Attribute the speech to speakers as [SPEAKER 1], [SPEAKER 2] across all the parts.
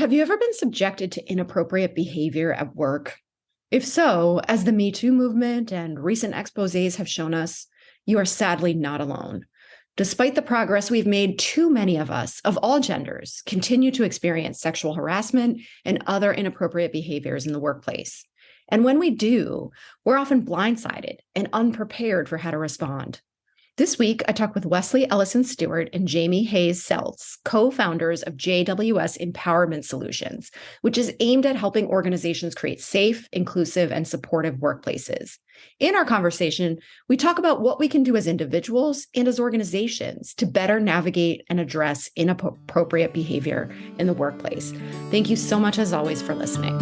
[SPEAKER 1] have you ever been subjected to inappropriate behavior at work? If so, as the Me Too movement and recent exposés have shown us, you are sadly not alone. Despite the progress we've made, too many of us, of all genders, continue to experience sexual harassment and other inappropriate behaviors in the workplace. And when we do, we're often blindsided and unprepared for how to respond. This week, I talked with Wesley Ellison Stewart and Jamie Hayes Szelc, co-founders of JWS Empowerment Solutions, which is aimed at helping organizations create safe, inclusive, and supportive workplaces. In our conversation, we talk about what we can do as individuals and as organizations to better navigate and address inappropriate behavior in the workplace. Thank you so much, as always, for listening.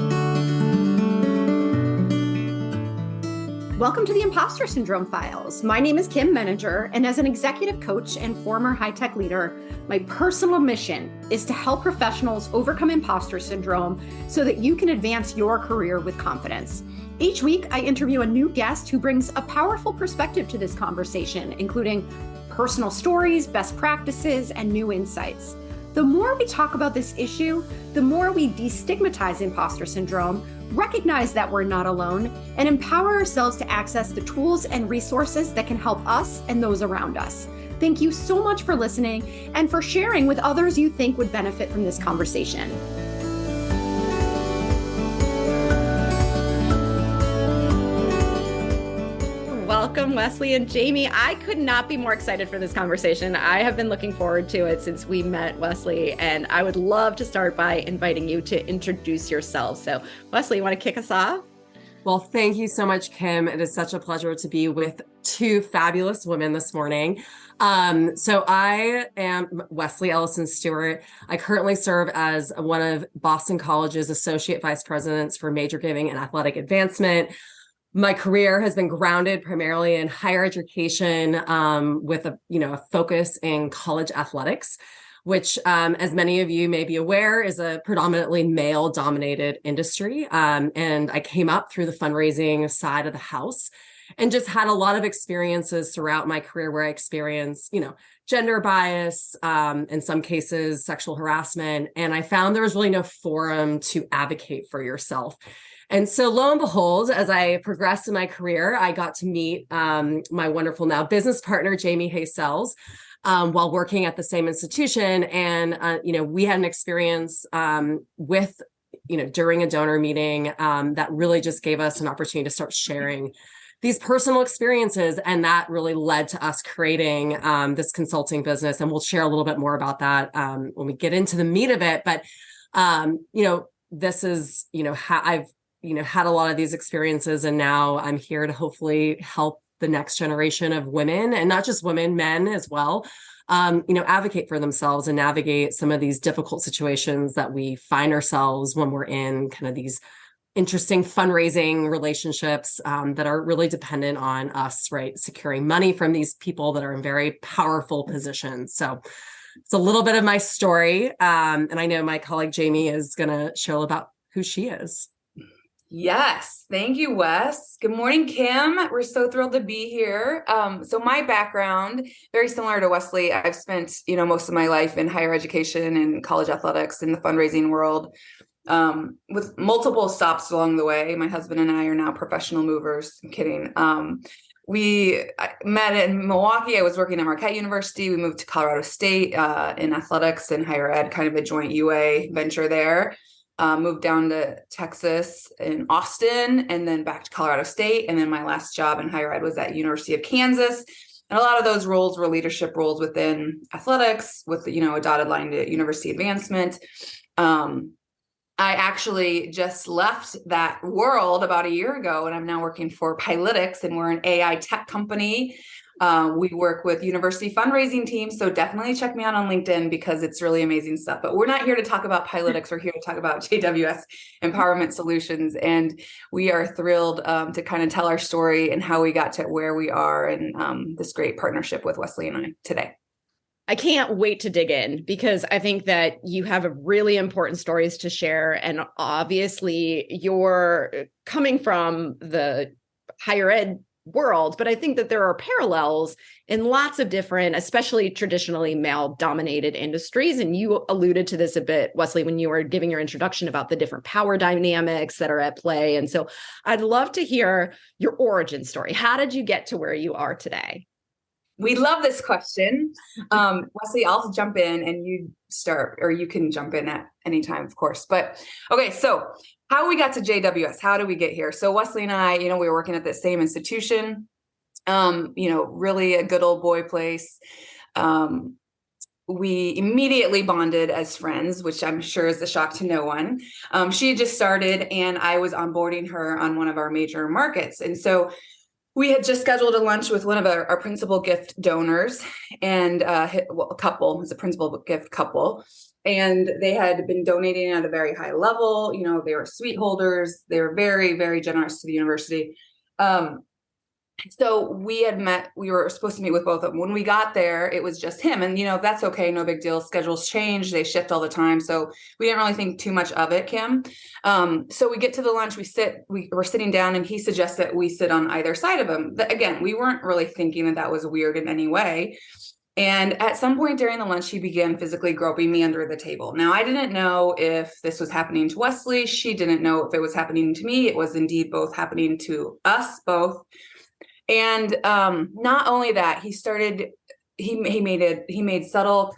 [SPEAKER 1] Welcome to the Impostor Syndrome Files. My name is Kim Menninger, and as an executive coach and former high-tech leader, my personal mission is to help professionals overcome imposter syndrome so that you can advance your career with confidence. Each week, I interview a new guest who brings a powerful perspective to this conversation, including personal stories, best practices, and new insights. The more we talk about this issue, the more we destigmatize imposter syndrome, recognize that we're not alone, and empower ourselves to access the tools and resources that can help us and those around us. Thank you so much for listening and for sharing with others you think would benefit from this conversation. Welcome, Wesley and Jamie. I could not be more excited for this conversation. I have been looking forward to it since we met, Wesley, and I would love to start by inviting you to introduce yourself. So, Wesley, you want to kick us off?
[SPEAKER 2] Well, thank you so much, Kim. It is such a pleasure to be with two fabulous women this morning. So I am Wesley Ellison Stewart. I currently serve as one of Boston College's Associate Vice Presidents for Major Giving and Athletic Advancement. My career has been grounded primarily in higher education, with a focus in college athletics, which, as many of you may be aware, is a predominantly male-dominated industry. And I came up through the fundraising side of the house and just had a lot of experiences throughout my career where I experienced, gender bias, in some cases, sexual harassment. And I found there was really no forum to advocate for yourself. And so lo and behold, as I progressed in my career, I got to meet my wonderful now business partner, Jamie Hayes Szelc, while working at the same institution. And, we had an experience with, during a donor meeting that really just gave us an opportunity to start sharing these personal experiences. And that really led to us creating this consulting business. And we'll share a little bit more about that when we get into the meat of it. But, this is, how I've had a lot of these experiences, and now I'm here to hopefully help the next generation of women, and not just women, men as well, advocate for themselves and navigate some of these difficult situations that we find ourselves when we're in kind of these interesting fundraising relationships that are really dependent on us, right? Securing money from these people that are in very powerful positions. So it's a little bit of my story. And I know my colleague Jamie is going to share about who she is.
[SPEAKER 3] Yes. Thank you, Wes. Good morning, Kim. We're so thrilled to be here. So my background, very similar to Wesley. I've spent, most of my life in higher education and college athletics in the fundraising world, with multiple stops along the way. My husband and I are now professional movers. I'm kidding. We met in Milwaukee. I was working at Marquette University. We moved to Colorado State in athletics and higher ed, kind of a joint UA venture there. Moved down to Texas in Austin, and then back to Colorado State. And then my last job in higher ed was at University of Kansas. And a lot of those roles were leadership roles within athletics with, a dotted line to university advancement. I actually just left that world about a year ago, and I'm now working for Pilotics, and we're an AI tech company. We work with university fundraising teams, so definitely check me out on LinkedIn because it's really amazing stuff. But we're not here to talk about Pilotics. We're here to talk about JWS Empowerment Solutions, and we are thrilled to kind of tell our story and how we got to where we are, and this great partnership with Wesley and I today.
[SPEAKER 1] I can't wait to dig in because I think that you have really important stories to share. And obviously you're coming from the higher ed world, but I think that there are parallels in lots of different, especially traditionally male dominated industries. And you alluded to this a bit, Wesley, when you were giving your introduction about the different power dynamics that are at play. And so I'd love to hear your origin story. How did you get to where you are today?
[SPEAKER 3] We love this question. Wesley, I'll jump in and you start, or you can jump in at any time, of course. But okay, so how we got to JWS, how did we get here? So Wesley and I, we were working at the same institution, really a good old boy place. We immediately bonded as friends, which I'm sure is a shock to no one. She had just started and I was onboarding her on one of our major markets. And so we had just scheduled a lunch with one of our principal gift donors and a couple, it was a principal gift couple. And they had been donating at a very high level. They were suite holders. They were very, very generous to the university. So we had met, we were supposed to meet with both of them. When we got there, it was just him. And, that's okay. No big deal. Schedules change. They shift all the time. So we didn't really think too much of it, Kim. So we get to the lunch, we were sitting down and he suggests that we sit on either side of him. Again, we weren't really thinking that was weird in any way. And at some point during the lunch, he began physically groping me under the table. Now, I didn't know if this was happening to Wesley. She didn't know if it was happening to me. It was indeed both happening to us both. And not only that, he made subtle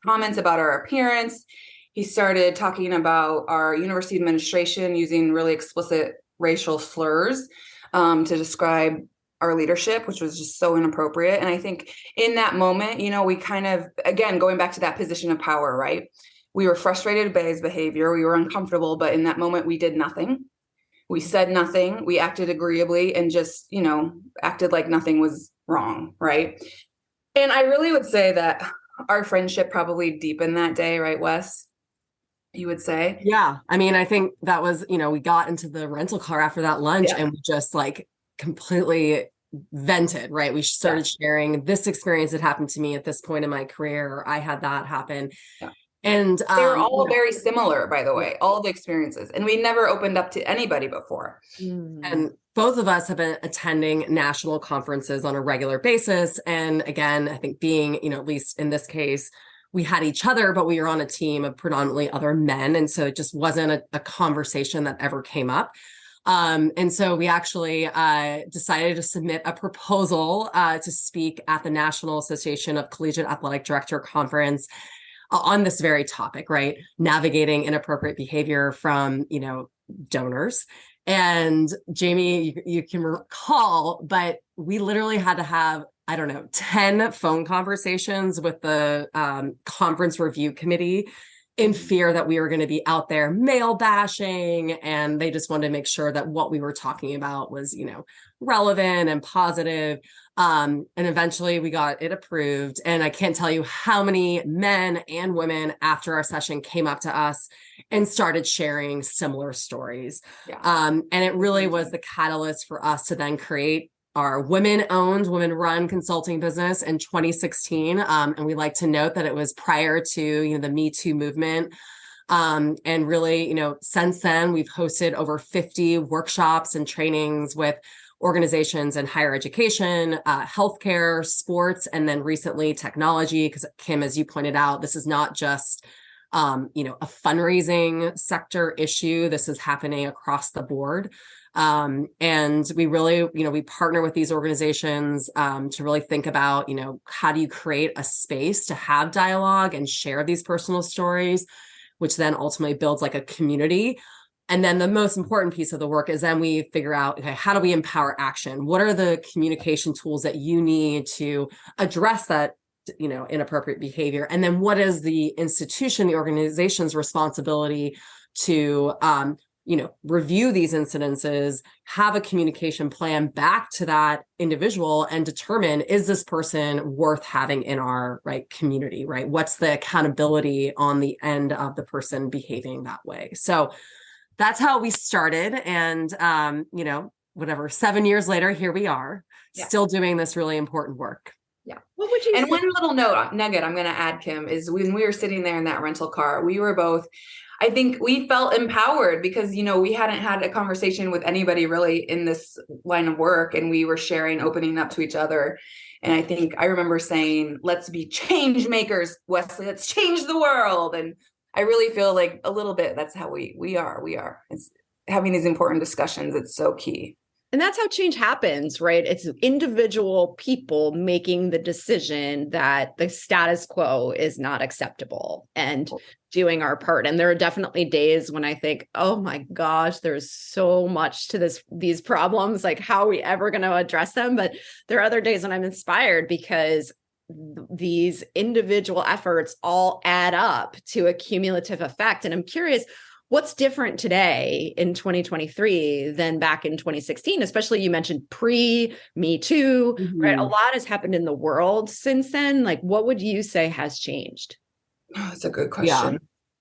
[SPEAKER 3] comments about our appearance. He started talking about our university administration using really explicit racial slurs to describe our leadership, which was just so inappropriate. And I think in that moment, we kind of, again, going back to that position of power, right? We were frustrated by his behavior. We were uncomfortable, but in that moment, we did nothing. We said nothing. We acted agreeably and just, acted like nothing was wrong, right? And I really would say that our friendship probably deepened that day, right, Wes? You would say?
[SPEAKER 2] Yeah. I mean, I think that was, we got into the rental car after that lunch and we just completely vented, right? We started sharing this experience that happened to me at this point in my career. I had that happen. Yeah. And
[SPEAKER 3] they were all very similar, by the way, all the experiences. And we never opened up to anybody before.
[SPEAKER 2] And both of us have been attending national conferences on a regular basis. And again, I think being, at least in this case, we had each other, but we were on a team of predominantly other men. And so it just wasn't a conversation that ever came up. And so we actually decided to submit a proposal to speak at the National Association of Collegiate Athletic Director Conference on this very topic, right? Navigating inappropriate behavior from, donors. And Jamie, you can recall, but we literally had to have, 10 phone conversations with the conference review committee in fear that we were going to be out there male bashing. And they just wanted to make sure that what we were talking about was, relevant and positive. And eventually we got it approved. And I can't tell you how many men and women after our session came up to us and started sharing similar stories. Yeah. And it really was the catalyst for us to then create our women-owned, women-run consulting business in 2016. And we like to note that it was prior to, the Me Too movement. And really, since then, we've hosted over 50 workshops and trainings with organizations in higher education, healthcare, sports, and then recently technology. Because Kim, as you pointed out, this is not just, a fundraising sector issue. This is happening across the board. And we really, we partner with these organizations to really think about, how do you create a space to have dialogue and share these personal stories, which then ultimately builds a community. And then the most important piece of the work is then we figure out, okay, how do we empower action? What are the communication tools that you need to address that, inappropriate behavior? And then what is the institution, the organization's responsibility to, review these incidences, have a communication plan back to that individual and determine, is this person worth having in our community, right? What's the accountability on the end of the person behaving that way? So that's how we started. And, 7 years later, here we are still doing this really important work.
[SPEAKER 3] Yeah. What would you say? One little nugget I'm going to add, Kim, is when we were sitting there in that rental car, we were both, I think we felt empowered because, we hadn't had a conversation with anybody really in this line of work, and we were sharing, opening up to each other. And I think I remember saying, let's be change makers, Wesley, let's change the world. And I really feel like a little bit, that's how we are. It's having these important discussions. It's so key.
[SPEAKER 1] And that's how change happens, right? It's individual people making the decision that the status quo is not acceptable and doing our part. And there are definitely days when I think, oh my gosh, there's so much to these problems. Like, how are we ever going to address them? But there are other days when I'm inspired because these individual efforts all add up to a cumulative effect. And I'm curious, what's different today in 2023 than back in 2016? Especially, you mentioned Me Too, right? A lot has happened in the world since then. Like, what would you say has changed?
[SPEAKER 3] Oh, that's a good question.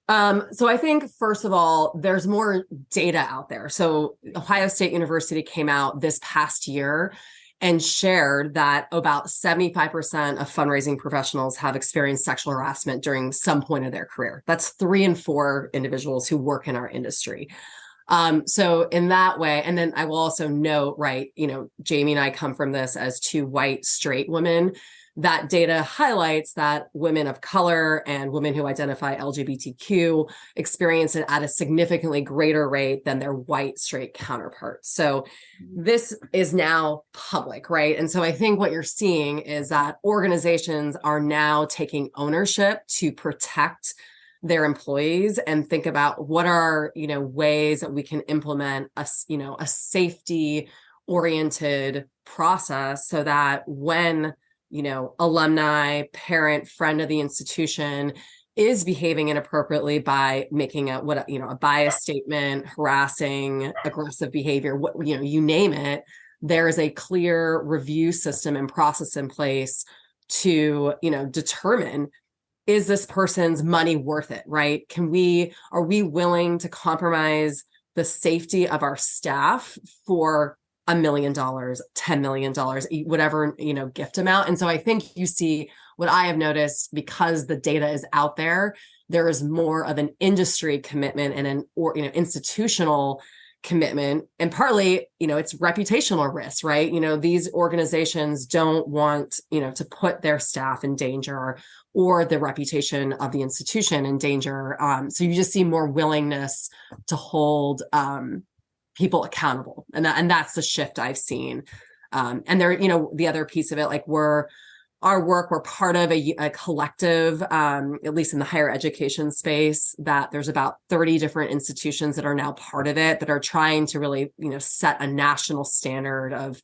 [SPEAKER 2] Yeah. So I think, first of all, there's more data out there. So Ohio State University came out this past year and shared that about 75% of fundraising professionals have experienced sexual harassment during some point of their career. That's 3 in 4 individuals who work in our industry. So in that way, and then I will also note, right, Jamie and I come from this as 2 white, straight women. That data highlights that women of color and women who identify LGBTQ experience it at a significantly greater rate than their white, straight counterparts. So this is now public, right? And so I think what you're seeing is that organizations are now taking ownership to protect their employees and think about what are, ways that we can implement a safety oriented process so that when alumni, parent, friend of the institution is behaving inappropriately by making a bias statement, harassing, aggressive behavior, you name it, there is a clear review system and process in place to, determine, is this person's money worth it, right? Are we willing to compromise the safety of our staff for $1 million, $10 million, whatever, gift amount. And so I think you see what I have noticed, because the data is out there, there is more of an industry commitment and institutional commitment. And partly, it's reputational risk, right? These organizations don't want, to put their staff in danger or the reputation of the institution in danger. So you just see more willingness to hold, people accountable. And that's the shift I've seen. And there, the other piece of it, like we're part of a collective, at least in the higher education space, that there's about 30 different institutions that are now part of it, that are trying to really, set a national standard of,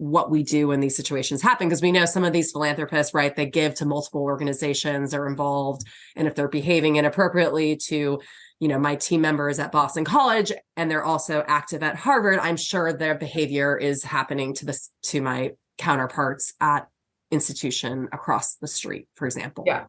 [SPEAKER 2] what we do when these situations happen. Because we know some of these philanthropists, right, they give to multiple organizations, are involved. And if they're behaving inappropriately to my team members at Boston College, and they're also active at Harvard, I'm sure their behavior is happening to my counterparts at institution across the street, for example.
[SPEAKER 3] Yeah.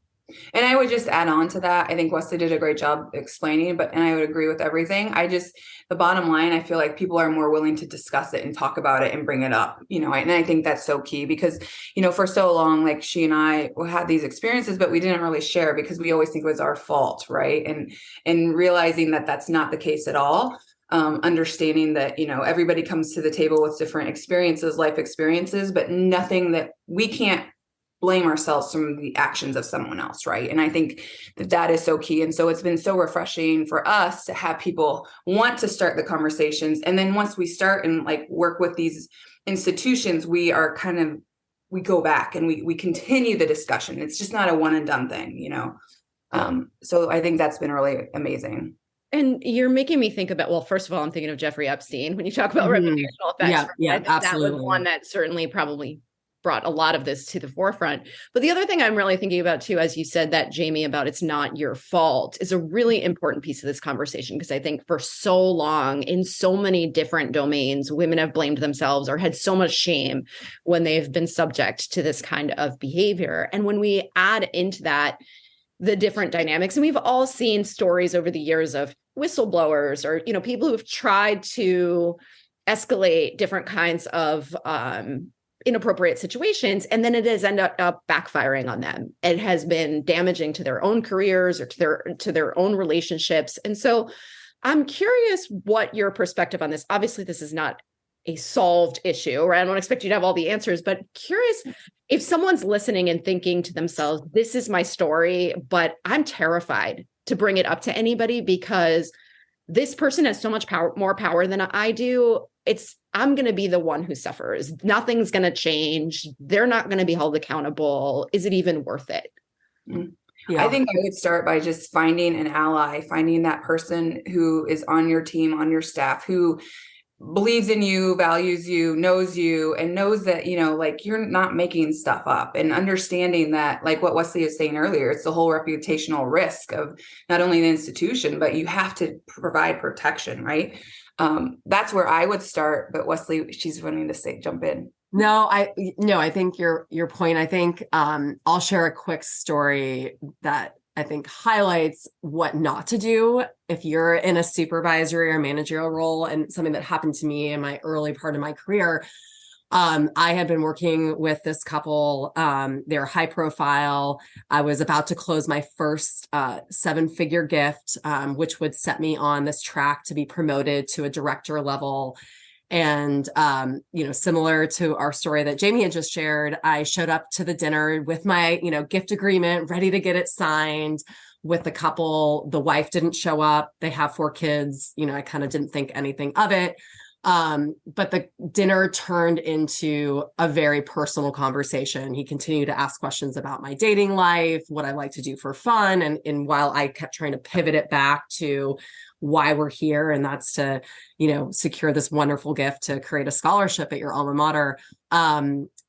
[SPEAKER 3] And I would just add on to that. I think Wesley did a great job explaining, and I would agree with everything. The bottom line, I feel like people are more willing to discuss it and talk about it and bring it up, and I think that's so key because, for so long, like she and I had these experiences, but we didn't really share because we always think it was our fault. Right. And realizing that that's not the case at all. Understanding that, everybody comes to the table with different experiences, life experiences, but nothing that we can't blame ourselves from the actions of someone else. Right. And I think that is so key. And so it's been so refreshing for us to have people want to start the conversations. And then once we start and work with these institutions, we go back and we continue the discussion. It's just not a one and done thing, So I think that's been really amazing.
[SPEAKER 1] And you're making me think about, well, first of all, I'm thinking of Jeffrey Epstein when you talk about reputational effects.
[SPEAKER 2] Yeah, absolutely.
[SPEAKER 1] That was one that certainly probably brought a lot of this to the forefront. But the other thing I'm really thinking about too, as you said that, Jamie, about it's not your fault, is a really important piece of this conversation. Because I think for so long in so many different domains, women have blamed themselves or had so much shame when they've been subject to this kind of behavior. And when we add into that the different dynamics, and we've all seen stories over the years of whistleblowers or, people who've tried to escalate different kinds of inappropriate situations, and then it has ended up backfiring on them. It has been damaging to their own careers or to their own relationships. And so I'm curious what your perspective on this. Obviously, this is not a solved issue, or I don't expect you to have all the answers, but curious if someone's listening and thinking to themselves, this is my story, but I'm terrified to bring it up to anybody because this person has so much more power than I do. I'm going to be the one who suffers. Nothing's going to change. They're not going to be held accountable. Is it even worth it?
[SPEAKER 3] Yeah. I think I would start by just finding an ally, finding that person who is on your team, on your staff, who believes in you, values you, and knows that, like you're not making stuff up, and understanding that, like what Wesley was saying earlier, it's the whole reputational risk of not only the institution, but you have to provide protection, right? That's where I would start. But Wesley, she's wanting to jump in.
[SPEAKER 2] No, I think your point, I think, I'll share a quick story that I think highlights what not to do if you're in a supervisory or managerial role, and something that happened to me in my early part of my career. I had been working with this couple. They're high profile. I was about to close my first 7-figure gift, which would set me on this track to be promoted to a director level. And, similar to our story that Jamie had just shared, I showed up to the dinner with my, gift agreement, ready to get it signed with the couple. The wife didn't show up. They have 4 kids. I kind of didn't think anything of it. But the dinner turned into a very personal conversation. He continued to ask questions about my dating life, what I like to do for fun. And while I kept trying to pivot it back to why we're here, and that's to, secure this wonderful gift to create a scholarship at your alma mater.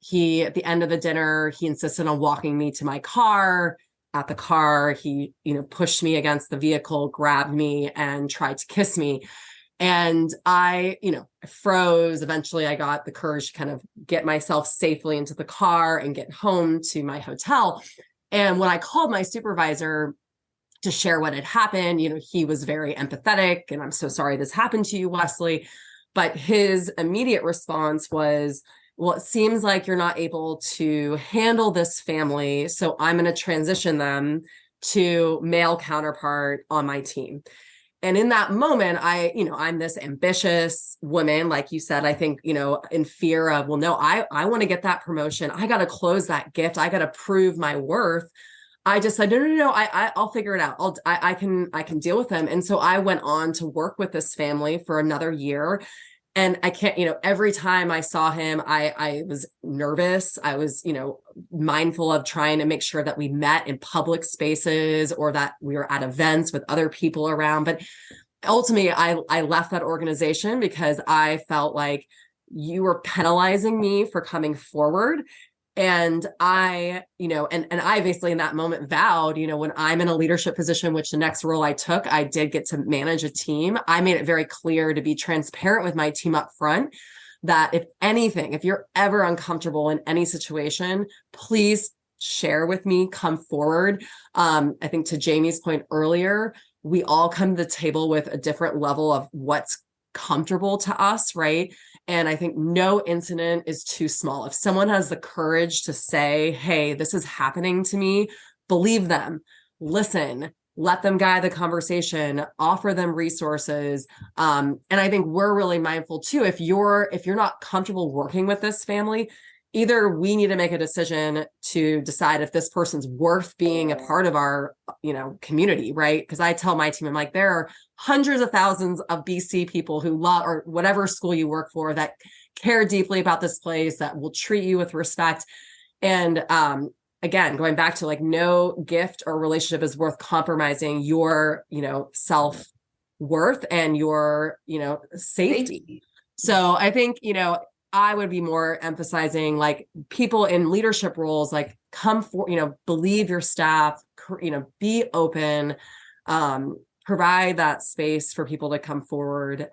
[SPEAKER 2] He, at the end of the dinner, he insisted on walking me to my car. At the car, he, pushed me against the vehicle, grabbed me, and tried to kiss me. And I froze. Eventually, I got the courage to kind of get myself safely into the car and get home to my hotel. And when I called my supervisor to share what had happened, he was very empathetic, and I'm so sorry this happened to you, Wesley. But his immediate response was, well, it seems like you're not able to handle this family, so I'm going to transition them to male counterpart on my team. And in that moment, I'm this ambitious woman, like you said, I think, in fear of, well, no, I want to get that promotion. I got to close that gift. I got to prove my worth. I just said, no, I'll figure it out. I can deal with them. And so I went on to work with this family for another year. And I can't, every time I saw him, I was nervous. I was, mindful of trying to make sure that we met in public spaces or that we were at events with other people around. But ultimately, I left that organization because I felt like you were penalizing me for coming forward. And I, and I basically in that moment vowed, when I'm in a leadership position, which the next role I took, I did get to manage a team. I made it very clear to be transparent with my team up front that if you're ever uncomfortable in any situation, please share with me, come forward. I think to Jamie's point earlier, we all come to the table with a different level of what's comfortable to us, right? And I think no incident is too small. If someone has the courage to say, hey, this is happening to me, believe them, listen, let them guide the conversation, offer them resources. And I think we're really mindful too, if you're not comfortable working with this family, either we need to make a decision to decide if this person's worth being a part of our, community, right? Because I tell my team, I'm like, there are hundreds of thousands of BC people who love, or whatever school you work for, that care deeply about this place, that will treat you with respect. And again, going back to no gift or relationship is worth compromising your, self-worth and your, safety. So I think, I would be more emphasizing people in leadership roles, come for, believe your staff, be open, provide that space for people to come forward.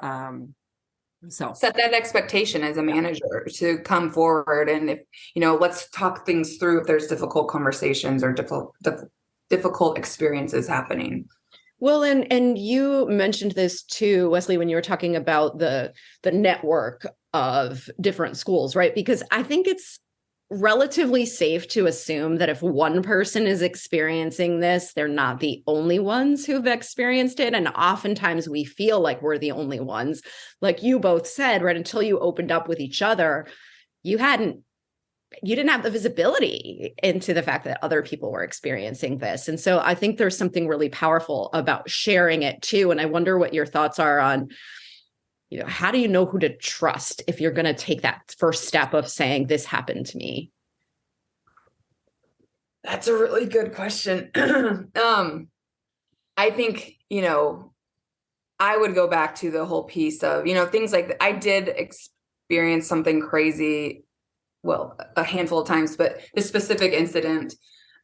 [SPEAKER 2] So
[SPEAKER 3] set that expectation as a manager to come forward. And if, let's talk things through if there's difficult conversations or difficult experiences happening.
[SPEAKER 1] Well, and you mentioned this too, Wesley, when you were talking about the network of different schools, right? Because I think it's relatively safe to assume that if one person is experiencing this, they're not the only ones who've experienced it. And oftentimes we feel like we're the only ones. Like you both said, right, until you opened up with each other, you didn't have the visibility into the fact that other people were experiencing this. And so I think there's something really powerful about sharing it too. And I wonder what your thoughts are on, how do you know who to trust if you're going to take that first step of saying this happened to me?
[SPEAKER 3] That's a really good question. I think, I would go back to the whole piece of, things like I did experience something crazy, well, a handful of times, but this specific incident,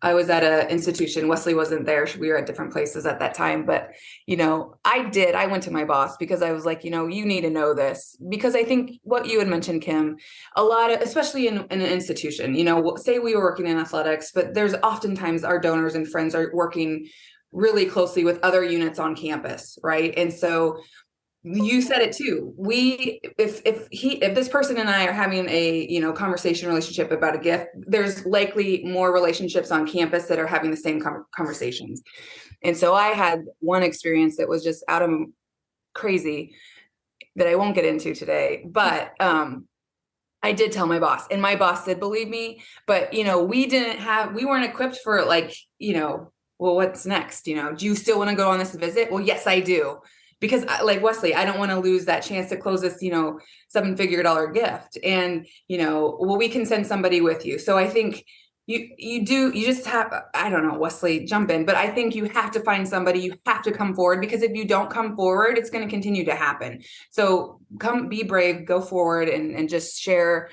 [SPEAKER 3] I was at an institution. Wesley wasn't there. We were at different places at that time. But, I went to my boss because I was like, you need to know this. Because I think what you had mentioned, Kim, a lot of, especially in an institution, say we were working in athletics, but there's oftentimes our donors and friends are working really closely with other units on campus, right? And so you said it too. If this person and I are having a conversation relationship about a gift, there's likely more relationships on campus that are having the same conversations. And so I had one experience that was just out of crazy that I won't get into today, but I did tell my boss, and my boss did believe me, but we weren't equipped for well, what's next? Do you still want to go on this visit? Well, yes, I do. Because like Wesley, I don't want to lose that chance to close this, $7-figure gift. And, well, we can send somebody with you. So I think you just have, I don't know, Wesley, jump in, but I think you have to find somebody, you have to come forward, because if you don't come forward, it's going to continue to happen. So be brave, go forward and just share,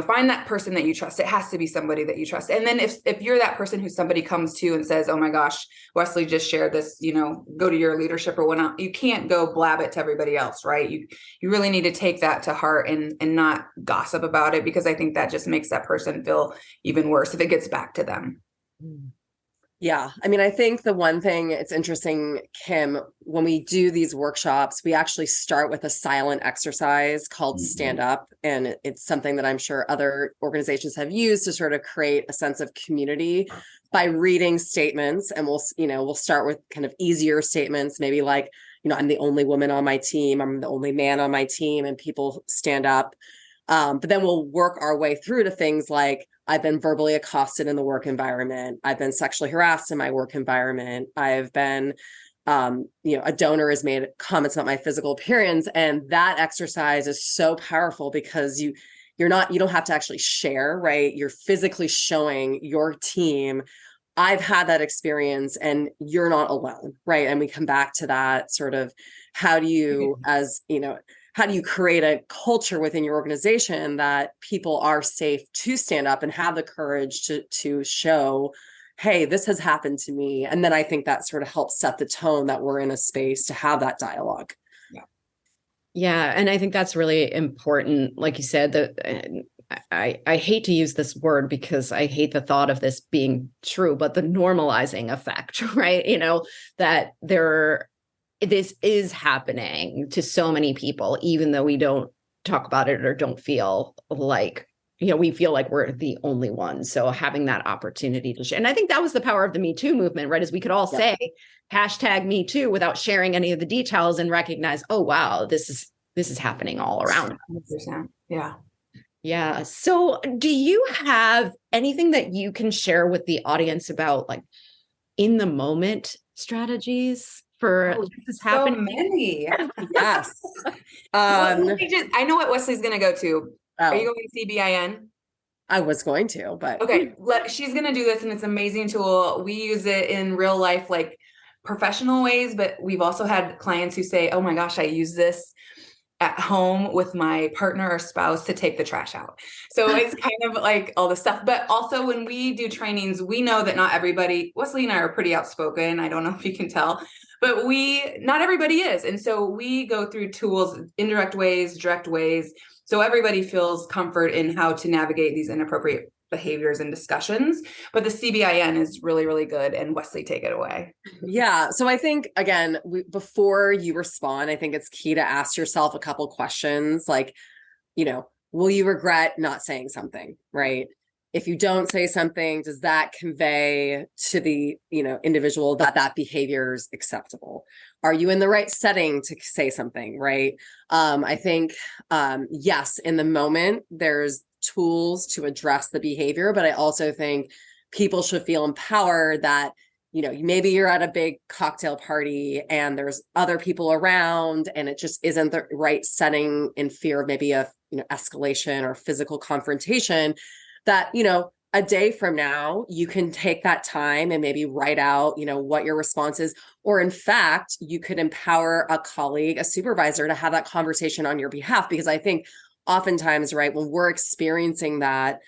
[SPEAKER 3] find that person that you trust. It has to be somebody that you trust. And then if you're that person who somebody comes to and says, oh my gosh, Wesley just shared this, go to your leadership or whatnot. You can't go blab it to everybody else, right? You really need to take that to heart and not gossip about it, because I think that just makes that person feel even worse if it gets back to them.
[SPEAKER 2] Yeah. I mean, I think the one thing, it's interesting, Kim, when we do these workshops, we actually start with a silent exercise called Stand Up. And it's something that I'm sure other organizations have used to sort of create a sense of community by reading statements. And we'll start with kind of easier statements, maybe like, I'm the only woman on my team, I'm the only man on my team, and people stand up. But then we'll work our way through to things like, I've been verbally accosted in the work environment. I've been sexually harassed in my work environment. I've been, a donor has made comments about my physical appearance. And that exercise is so powerful because you don't have to actually share, right? You're physically showing your team, I've had that experience and you're not alone, right? And we come back to that sort of, how do you create a culture within your organization that people are safe to stand up and have the courage to show, hey, this has happened to me. And then I think that sort of helps set the tone that we're in a space to have that dialogue.
[SPEAKER 1] Yeah. And I think that's really important. Like you said, that I hate to use this word because I hate the thought of this being true, but the normalizing effect, right? That this is happening to so many people, even though we don't talk about it or don't feel like, we feel like we're the only ones. So having that opportunity to share. And I think that was the power of the Me Too movement, right? Is we could all say #Me Too without sharing any of the details and recognize, oh, wow, this is happening all around.
[SPEAKER 3] 100%. Yeah.
[SPEAKER 1] Yeah. So do you have anything that you can share with the audience about like in the moment strategies for this is happening?
[SPEAKER 3] So many.
[SPEAKER 2] Yes.
[SPEAKER 3] I know what Wesley's going to go to. Are you going to CBIN?
[SPEAKER 2] I was going to, but
[SPEAKER 3] okay. She's going to do this, and it's an amazing tool. We use it in real life, like professional ways, but we've also had clients who say, oh my gosh, I use this at home with my partner or spouse to take the trash out. So it's kind of like all the stuff, but also when we do trainings, we know that not everybody, Wesley and I are pretty outspoken. I don't know if you can tell, but not everybody is. And so we go through tools, indirect ways, direct ways. So everybody feels comfort in how to navigate these inappropriate behaviors and discussions. But the CBIN is really, really good. And Wesley, take it away.
[SPEAKER 2] Yeah. So I think, again, before you respond, I think it's key to ask yourself a couple questions like, will you regret not saying something, right? If you don't say something, does that convey to the, individual that behavior is acceptable? Are you in the right setting to say something, right? I think, yes, in the moment, there's tools to address the behavior, but I also think people should feel empowered that, maybe you're at a big cocktail party and there's other people around and it just isn't the right setting in fear of maybe a, escalation or physical confrontation, that, a day from now, you can take that time and maybe write out, what your response is. Or in fact, you could empower a colleague, a supervisor to have that conversation on your behalf. Because I think oftentimes, right, when we're experiencing that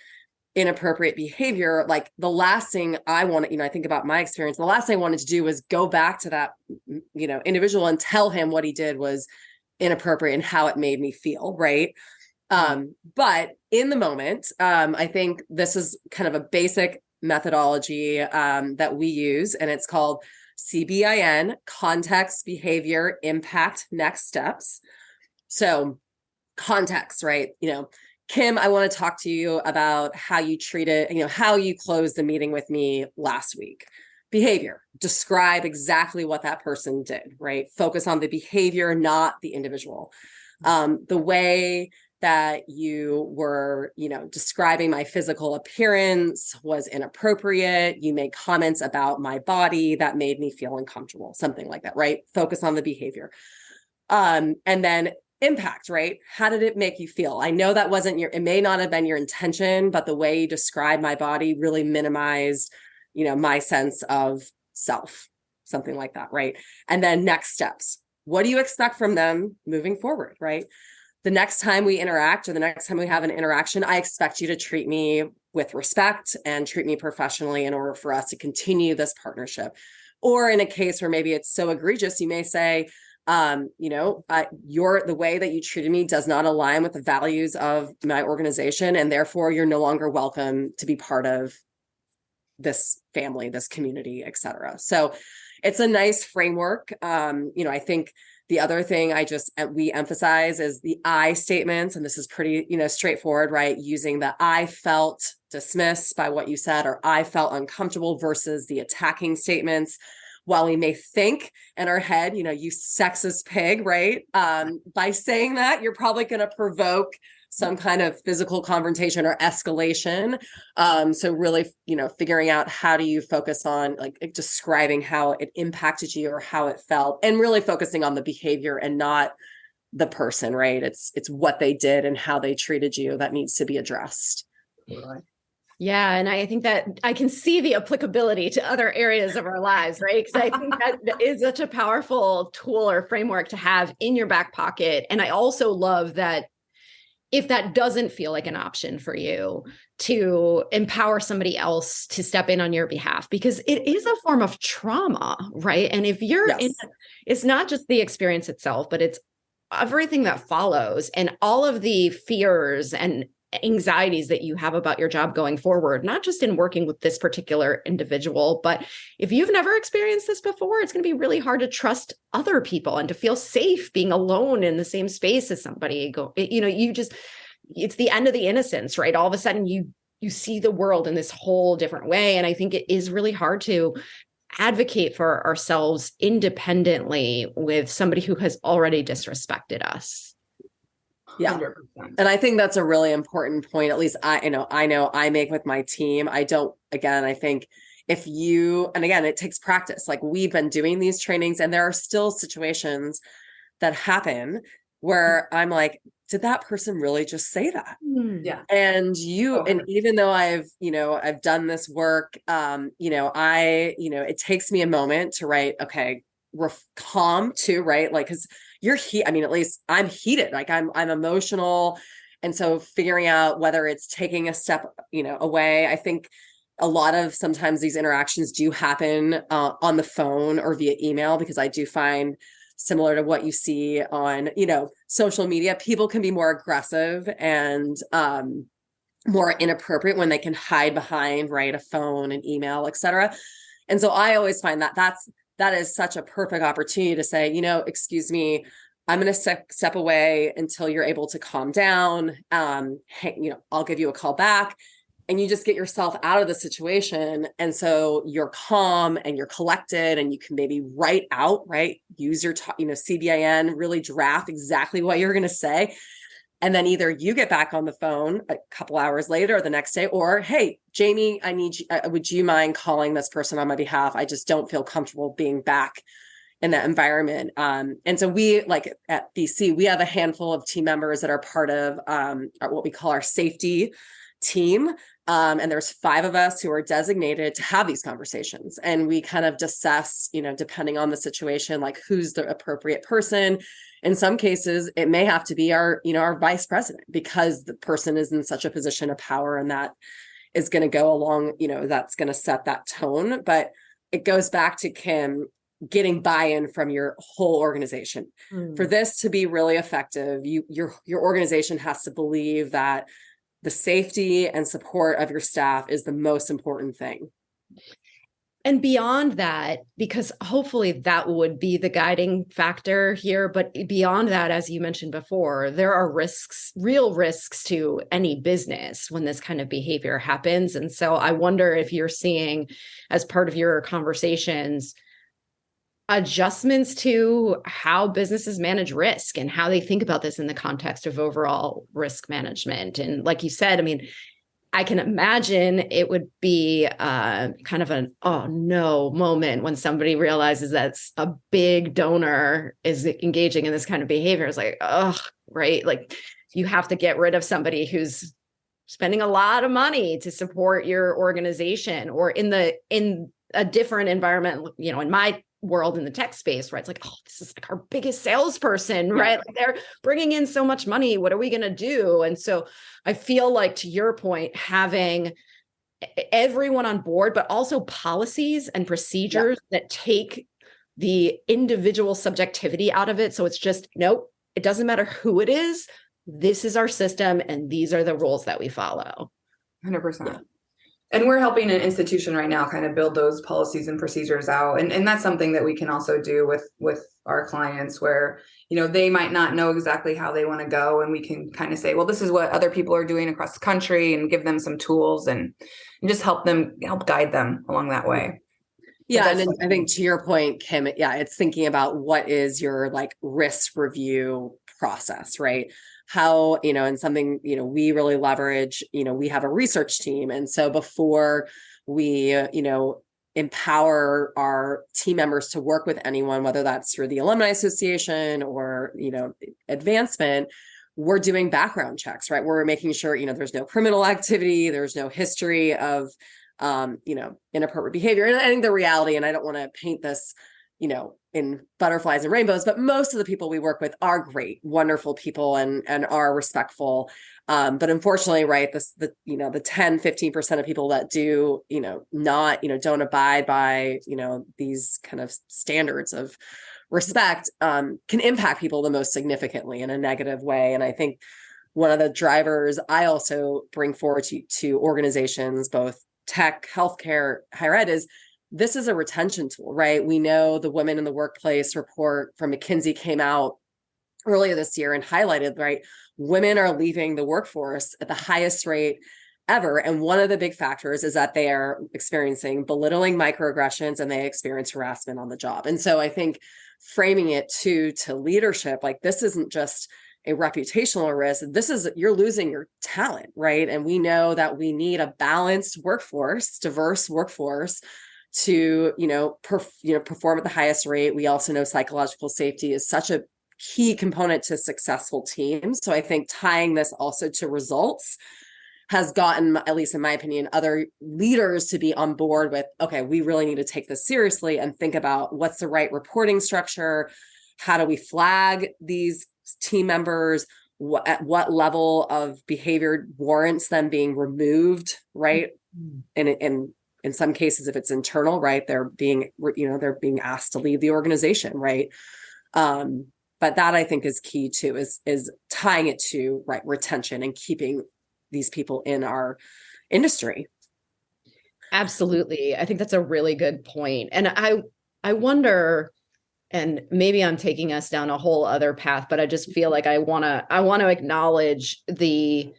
[SPEAKER 2] inappropriate behavior, like the last thing I want to, I think about my experience, the last thing I wanted to do was go back to that, individual and tell him what he did was inappropriate and how it made me feel, right? But in the moment, I think this is kind of a basic methodology that we use, and it's called CBIN, context, behavior, impact, next steps. So context, right? Kim, I want to talk to you about how you treated, how you closed the meeting with me last week. Behavior, describe exactly what that person did, right? Focus on the behavior, not the individual. The way that you were, describing my physical appearance was inappropriate. You made comments about my body that made me feel uncomfortable, something like that, right? Focus on the behavior. And then impact, right? How did it make you feel? I know that wasn't it may not have been your intention, but the way you described my body really minimized, my sense of self, something like that, right? And then next steps. What do you expect from them moving forward, right? The next time we interact or the next time we have an interaction, I expect you to treat me with respect and treat me professionally in order for us to continue this partnership. Or in a case where maybe it's so egregious, you may say, the way that you treated me does not align with the values of my organization, and therefore you're no longer welcome to be part of this family, this community, et cetera. So it's a nice framework. I think the other thing we emphasize is the I statements, and this is pretty, straightforward, right? Using the I felt dismissed by what you said, or I felt uncomfortable versus the attacking statements. While we may think in our head, you sexist pig, right? By saying that, you're probably going to provoke some kind of physical confrontation or escalation. So really, figuring out how do you focus on like describing how it impacted you or how it felt, and really focusing on the behavior and not the person, right? It's what they did and how they treated you that needs to be addressed.
[SPEAKER 1] Yeah. And I think that I can see the applicability to other areas of our lives, right? Because I think that is such a powerful tool or framework to have in your back pocket. And I also love that if that doesn't feel like an option for you, to empower somebody else to step in on your behalf, because it is a form of trauma, right? And if you're it's not just the experience itself, but it's everything that follows and all of the fears and anxieties that you have about your job going forward, not just in working with this particular individual, but if you've never experienced this before, it's going to be really hard to trust other people and to feel safe being alone in the same space as somebody. It's the end of the innocence, right? All of a sudden you see the world in this whole different way. And I think it is really hard to advocate for ourselves independently with somebody who has already disrespected us.
[SPEAKER 2] Yeah. 100%. And I think that's a really important point. At least I know I make with my team. I think it takes practice. Like we've been doing these trainings and there are still situations that happen where I'm like, did that person really just say that?
[SPEAKER 3] Yeah.
[SPEAKER 2] And even though I've done this work, it takes me a moment to write, okay, calm too, right? Like, cause at least I'm heated, like I'm emotional. And so figuring out whether it's taking a step, away, I think a lot of sometimes these interactions do happen on the phone or via email, because I do find similar to what you see on, social media, people can be more aggressive and more inappropriate when they can hide behind, right, a phone, an email, et cetera. And so I always find that that is such a perfect opportunity to say, excuse me, I'm going to step away until you're able to calm down. Hey, I'll give you a call back, and you just get yourself out of the situation. And so you're calm and you're collected, and you can maybe write out, right? Use your, CBIN, really draft exactly what you're going to say. And then either you get back on the phone a couple hours later or the next day, or, hey, Jamie, I need you, would you mind calling this person on my behalf? I just don't feel comfortable being back in that environment. And so we, like at BC, we have a handful of team members that are part of what we call our safety team. And there's 5 of us who are designated to have these conversations. And we kind of assess, depending on the situation, like who's the appropriate person. In some cases, it may have to be our vice president, because the person is in such a position of power, and that is going to go along, that's going to set that tone. But it goes back to Kim, getting buy-in from your whole organization. For this to be really effective, your organization has to believe that the safety and support of your staff is the most important thing.
[SPEAKER 1] And beyond that, because hopefully that would be the guiding factor here, but beyond that, as you mentioned before, there are risks, real risks to any business when this kind of behavior happens. And so I wonder if you're seeing, as part of your conversations, adjustments to how businesses manage risk and how they think about this in the context of overall risk management. And like you said, I mean, I can imagine it would be kind of an oh no moment when somebody realizes that a big donor is engaging in this kind of behavior. It's like, oh, right. Like you have to get rid of somebody who's spending a lot of money to support your organization, or in a different environment, in my world in the tech space, right? It's like, oh, this is like our biggest salesperson, right? Like they're bringing in so much money. What are we going to do? And so I feel like, to your point, having everyone on board, but also policies and procedures that take the individual subjectivity out of it. So it's just, nope, it doesn't matter who it is. This is our system, and these are the rules that we follow.
[SPEAKER 3] 100%.
[SPEAKER 2] Yeah.
[SPEAKER 3] And we're helping an institution right now kind of build those policies and procedures out. And that's something that we can also do with our clients, where, they might not know exactly how they want to go. And we can kind of say, well, this is what other people are doing across the country, and give them some tools and just help guide them along that way.
[SPEAKER 2] Yeah. And then I think, to your point, Kim, it's thinking about what is your risk review process, right? How, and something, we really leverage, we have a research team. And so before we, empower our team members to work with anyone, whether that's through the Alumni Association or, advancement, we're doing background checks, right? We're making sure, there's no criminal activity, there's no history of, inappropriate behavior. And I think the reality, and I don't want to paint this, in butterflies and rainbows, but most of the people we work with are great, wonderful people and are respectful. But unfortunately, right, the 10-15% of people that do, don't abide by, these kind of standards of respect, can impact people the most significantly in a negative way. And I think one of the drivers I also bring forward to organizations, both tech, healthcare, higher ed, is this is a retention tool, right? We know the Women in the Workplace report from McKinsey came out earlier this year and highlighted, right, women are leaving the workforce at the highest rate ever. And one of the big factors is that they are experiencing belittling microaggressions, and they experience harassment on the job. And so I think framing it to leadership, like this isn't just a reputational risk. This is, you're losing your talent, right? And we know that we need a balanced workforce, diverse workforce, to perform at the highest rate. We also know psychological safety is such a key component to successful teams. So I think tying this also to results has gotten, at least in my opinion, other leaders to be on board with, okay, we really need to take this seriously and think about what's the right reporting structure. How do we flag these team members? At what level of behavior warrants them being removed, right? And in some cases, if it's internal, right, they're being asked to leave the organization, right? But that I think is key too, is tying it to retention and keeping these people in our industry.
[SPEAKER 1] Absolutely. I think that's a really good point. And I wonder, and maybe I'm taking us down a whole other path, but I just feel like I want to acknowledge the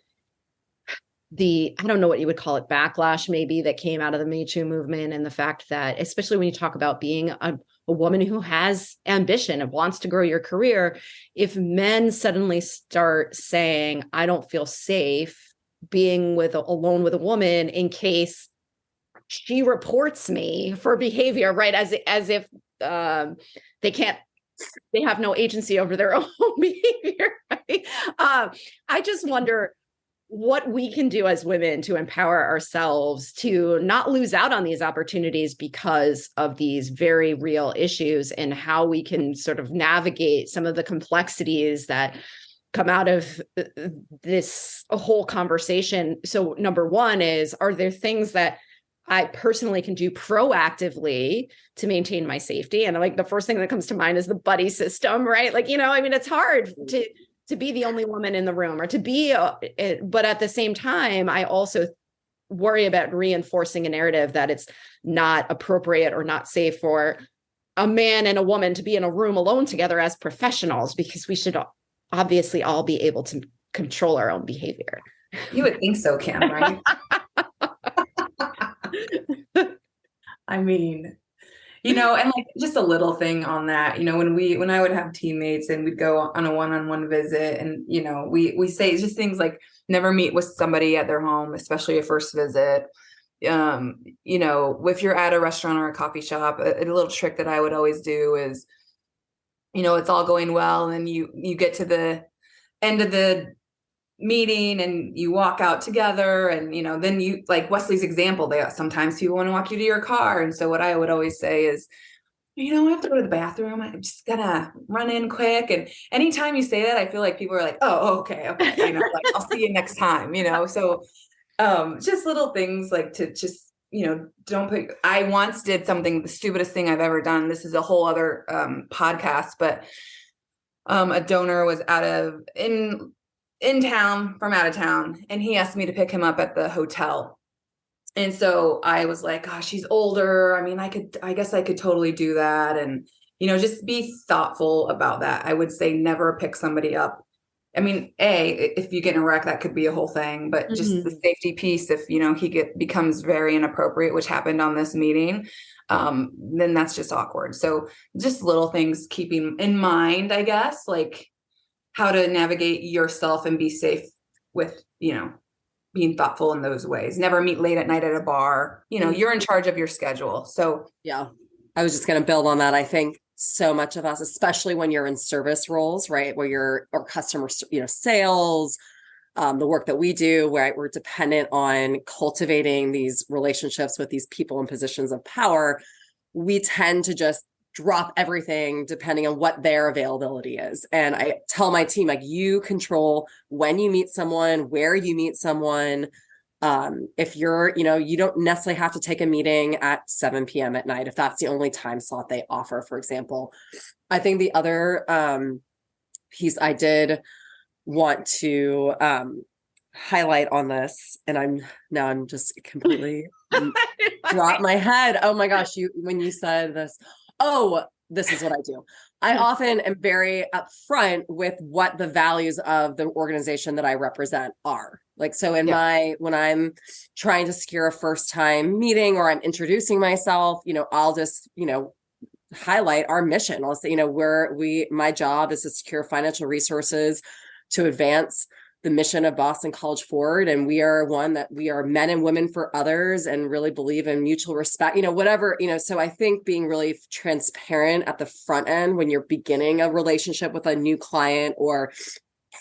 [SPEAKER 1] I don't know what you would call it, backlash maybe that came out of the Me Too movement, and the fact that, especially when you talk about being a woman who has ambition and wants to grow your career, if men suddenly start saying, I don't feel safe being alone with a woman in case she reports me for behavior, right? As if they have no agency over their own behavior, right? I just wonder what we can do as women to empower ourselves to not lose out on these opportunities because of these very real issues, and how we can sort of navigate some of the complexities that come out of this whole conversation. So number one is, are there things that I personally can do proactively to maintain my safety? And like the first thing that comes to mind is the buddy system, right? Like, I mean, it's hard to be the only woman in the room, or to be, but at the same time, I also worry about reinforcing a narrative that it's not appropriate or not safe for a man and a woman to be in a room alone together as professionals, because we should obviously all be able to control our own behavior.
[SPEAKER 3] You would think so, Kim, right? I mean, and like just a little thing on that, when I would have teammates and we'd go on a one-on-one visit, and, we say just things like never meet with somebody at their home, especially a first visit. If you're at a restaurant or a coffee shop, a little trick that I would always do is, it's all going well, and you get to the end of the meeting and you walk out together, and then you, like Wesley's example, sometimes people want to walk you to your car, and so what I would always say is, I have to go to the bathroom, I'm just gonna run in quick. And anytime you say that, I feel like people are like, oh, okay, like I'll see you next time, so just little things like to just don't put. I once did something, the stupidest thing I've ever done, this is a whole other podcast, but a donor was in town from out of town, and he asked me to pick him up at the hotel. And so I was like, gosh, she's older. I mean, I guess I could totally do that. And, just be thoughtful about that. I would say never pick somebody up. I mean, if you get in a wreck, that could be a whole thing, but just the safety piece, if, he becomes very inappropriate, which happened on this meeting, then that's just awkward. So just little things keeping in mind, I guess, like how to navigate yourself and be safe with, being thoughtful in those ways. Never meet late at night at a bar. You're in charge of your schedule. So
[SPEAKER 2] yeah, I was just going to build on that. I think so much of us, especially when you're in service roles, right, where you're, or customer, sales, the work that we do, where we're dependent on cultivating these relationships with these people in positions of power, we tend to just drop everything depending on what their availability is. And I tell my team, like, you control when you meet someone, where you meet someone. If you're, you don't necessarily have to take a meeting at 7 p.m. at night, if that's the only time slot they offer, for example. I think the other piece I did want to highlight on this, and I'm just completely dropped my head. Oh my gosh, when you said this, this is what I do. I often am very upfront with what the values of the organization that I represent are. Like, so when I'm trying to secure a first time meeting, or I'm introducing myself, I'll just, highlight our mission. I'll say, my job is to secure financial resources to advance the mission of Boston College forward. And we are we are men and women for others, and really believe in mutual respect, whatever, so I think being really transparent at the front end when you're beginning a relationship with a new client or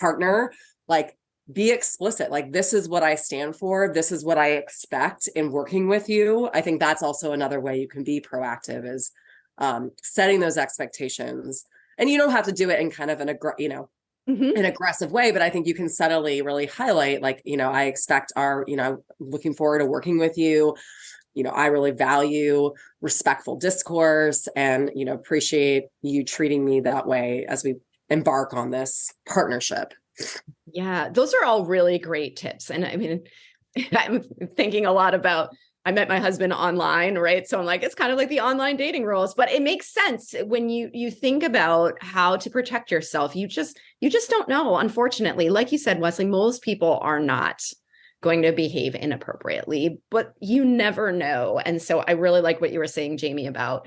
[SPEAKER 2] partner, like, be explicit, like, this is what I stand for. This is what I expect in working with you. I think that's also another way you can be proactive, is setting those expectations. And you don't have to do it in kind of an aggressive way, but I think you can subtly really highlight, like, I expect looking forward to working with you. I really value respectful discourse, and, appreciate you treating me that way as we embark on this partnership.
[SPEAKER 1] Yeah, those are all really great tips. And I mean, I'm thinking a lot about, I met my husband online, right? So I'm like, it's kind of like the online dating rules, but it makes sense when you think about how to protect yourself. You just don't know, unfortunately. Like you said, Wesley, most people are not going to behave inappropriately, but you never know. And so I really like what you were saying, Jamie, about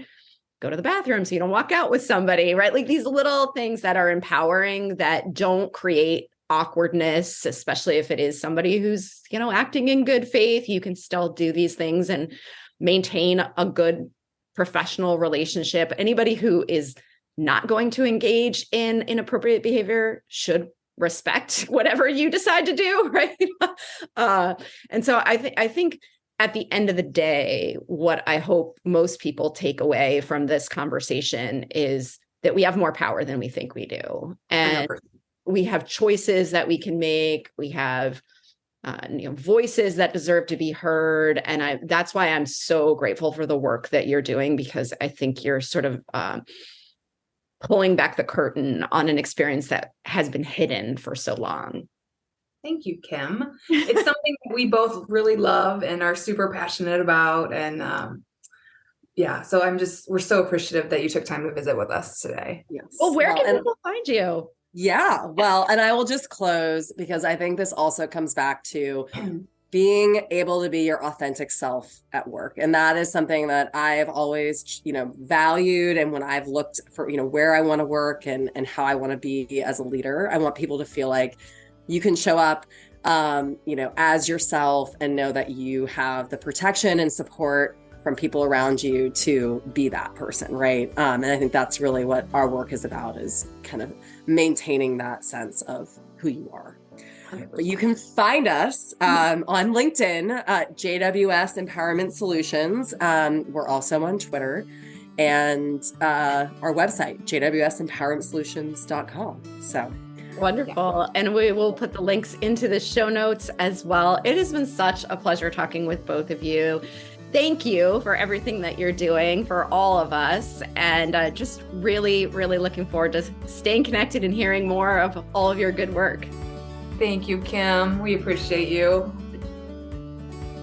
[SPEAKER 1] go to the bathroom so you don't walk out with somebody, right? Like these little things that are empowering, that don't create awkwardness, especially if it is somebody who's, acting in good faith. You can still do these things and maintain a good professional relationship. Anybody who is not going to engage in inappropriate behavior should respect whatever you decide to do, right? And so I think at the end of the day, what I hope most people take away from this conversation is that we have more power than we think we do. And
[SPEAKER 3] 100%.
[SPEAKER 1] we have choices that we can make. We have voices that deserve to be heard. And that's why I'm so grateful for the work that you're doing, because I think you're sort of pulling back the curtain on an experience that has been hidden for so long.
[SPEAKER 3] Thank you, Kim. It's something that we both really love and are super passionate about. And so we're so appreciative that you took time to visit with us today.
[SPEAKER 2] Yes.
[SPEAKER 1] Well, where can people find you?
[SPEAKER 2] Yeah, well, and I will just close because I think this also comes back to being able to be your authentic self at work. And that is something that I've always, valued. And when I've looked for, where I want to work and how I want to be as a leader, I want people to feel like you can show up, as yourself and know that you have the protection and support from people around you to be that person, right? And I think that's really what our work is about, is kind of maintaining that sense of who you are. 100%. But you can find us on LinkedIn, JWS Empowerment Solutions. We're also on Twitter, and our website, jwsempowermentsolutions.com. So
[SPEAKER 1] wonderful. And we will put the links into the show notes as well. It has been such a pleasure talking with both of you. Thank you for everything that you're doing for all of us. And just really, really looking forward to staying connected and hearing more of all of your good work.
[SPEAKER 3] Thank you, Kim. We appreciate you.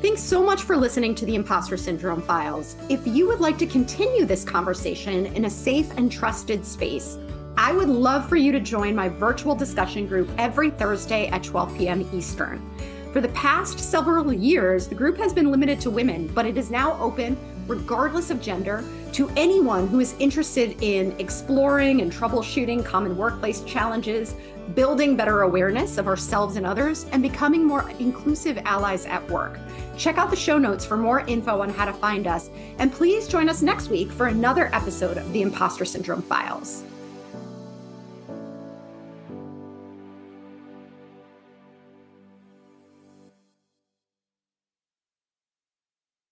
[SPEAKER 1] Thanks so much for listening to the Impostor Syndrome Files. If you would like to continue this conversation in a safe and trusted space, I would love for you to join my virtual discussion group every Thursday at 12 p.m. Eastern. For the past several years, the group has been limited to women, but it is now open, regardless of gender, to anyone who is interested in exploring and troubleshooting common workplace challenges, building better awareness of ourselves and others, and becoming more inclusive allies at work. Check out the show notes for more info on how to find us, and please join us next week for another episode of the Impostor Syndrome Files.